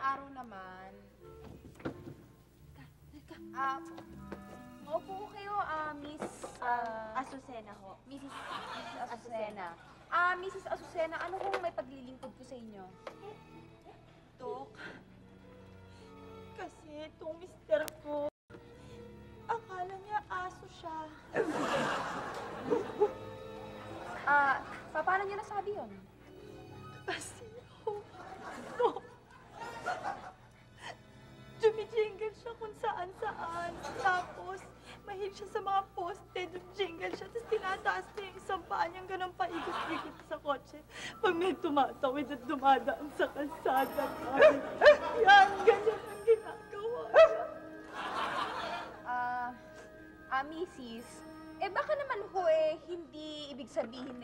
araw naman. Maupo ko kayo, Miss... Azucena ho. Mrs. Azucena. Mrs. Azucena, ano kung may paglilingkod ko sa inyo? Dok, kasi itong mister ko, akala niya aso siya. Paano niyo nasabi yun? Kasi, Dok, jumijingle siya kung saan-saan. Tapos, mahilig siya sa mga poste, jumijingle siya. Tapos tinataas niya yung isang paa niyang ganun paikot-ikot sa kotse. Pag may tumatawid at dumadaan sa kalsada. Yan, ganyan ang ginagawa niya. Mrs. Baka naman ho hindi ibig sabihin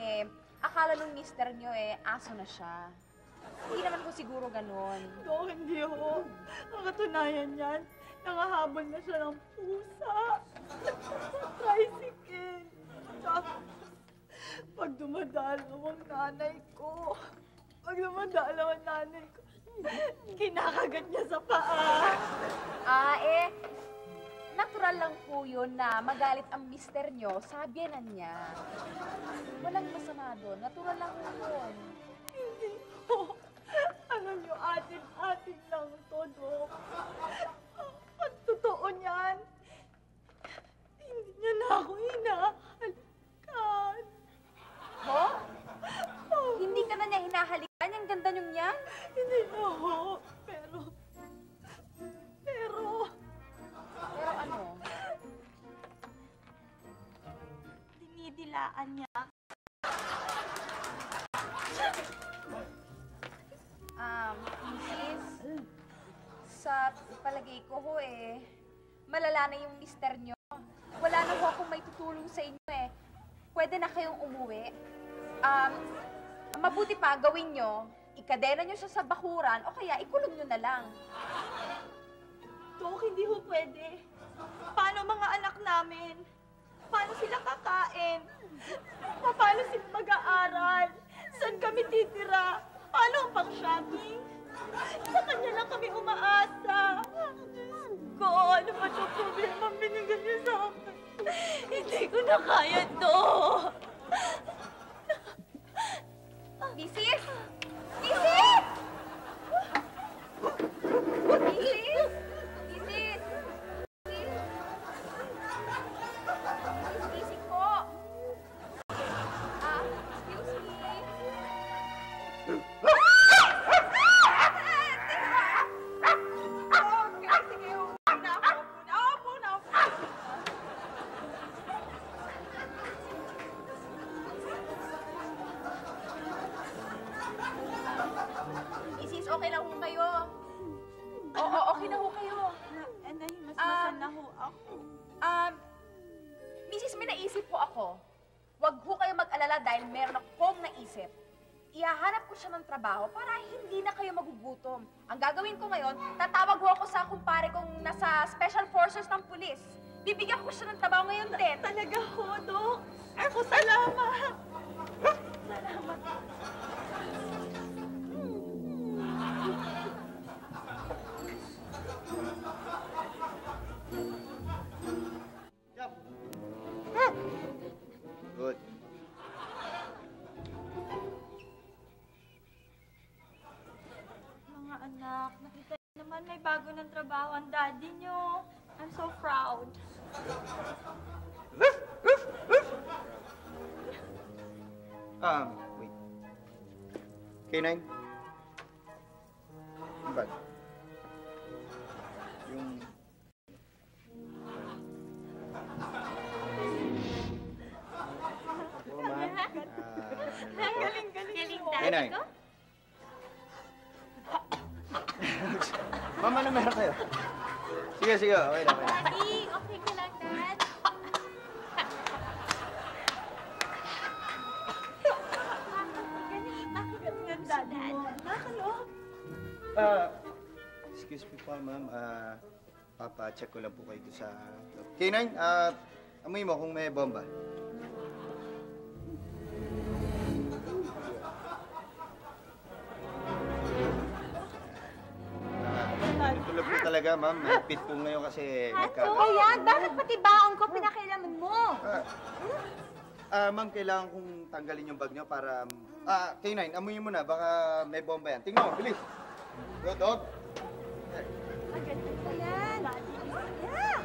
akala nung mister niyo aso na siya. Hindi naman ko siguro ganun. Dok, hindi ho. Ang katunayan niyan, nangahabol na siya ng pusa. Tricycle. Tapos, pag dumadalaw ang nanay ko, kinakagat niya sa paa. Natural lang po yun na magalit ang mister niyo sa biyenan niya. Walang masama doon. Natural lang po yun. Hindi po. Alam niyo, atin lang to, Dok. Ang totoo niyan, hindi niya na ako hinahalikan. Ho? Hindi ka na niya hinahalikan? Ang ganda niyong yan? Hindi na ho. Pero ano? Dinidilaan niya. Mrs. Sa palagay ko ho malala na yung mister nyo. Wala na ho akong may tutulong sa inyo Pwede na kayong umuwi. Mabuti pa gawin nyo, ikadena nyo siya sa bakuran o kaya ikulong nyo na lang. Dok, hindi ho pwede. Paano mga anak namin? Paano sila kakain? Paano sila mag-aaral? Saan kami titira? Paano ang pang-shopping? Sa kanya lang kami umaasa. Ko, ano ba ito problema binigyan niyo sa akin? Hindi ko na kaya to. Mrs.! Mrs.! Mrs.! Gising po! Excuse me? Isis, okay lang ho kayo. Oo, okay na ho kayo. Mas masal na ho ako. Mrs., may naisip po ako. Huwag ho kayo mag-alala dahil meron akong naisip. Ihahanap ko siya ng trabaho para hindi na kayo magugutom. Ang gagawin ko ngayon, tatawag ho ako sa kumpare kong nasa Special Forces ng pulis. Bibigyan ko siya ng trabaho ngayon din. Talaga ho, Dok. Ako, salamat. Salamat. Good. Mga anak, nakita niyo naman may bago ng trabaho ang daddy niyo. I'm so proud. Wait. K9? Yung bag. Yung... Galing daddy ko? Mama na meron kayo. Sige, sige. Okay na, okay na. Daddy, okay ka lang, Dad? Bakit daddy mo? Nakalo? Excuse me po, ma'am. Papa-check ko lang po kayo sa... K9, amoy mo kung may bomba. talaga, ma'am. Mahigpit po ngayon kasi Ayan, bakit pati baon ko pinakailaman mo? Ma'am, kailangan kong tanggalin yung bag nyo para... K9, amuyin mo na. Baka may bomba yan. Tingnan mo, bilis. Go, dog. Ayan. Ayan.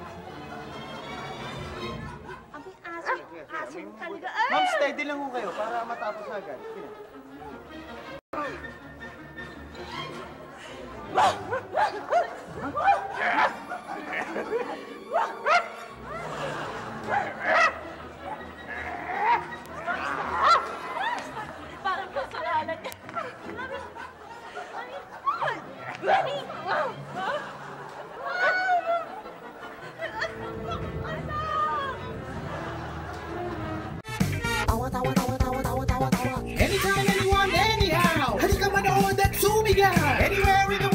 Abi, aso. Aso Amuyin mo. talaga. Ma'am, steady lang ho kayo para matapos na agad. Sige. Parang kasalanan niya. Anytime, anyone, anyhow. Halika manood at sumigaw. Anywhere in the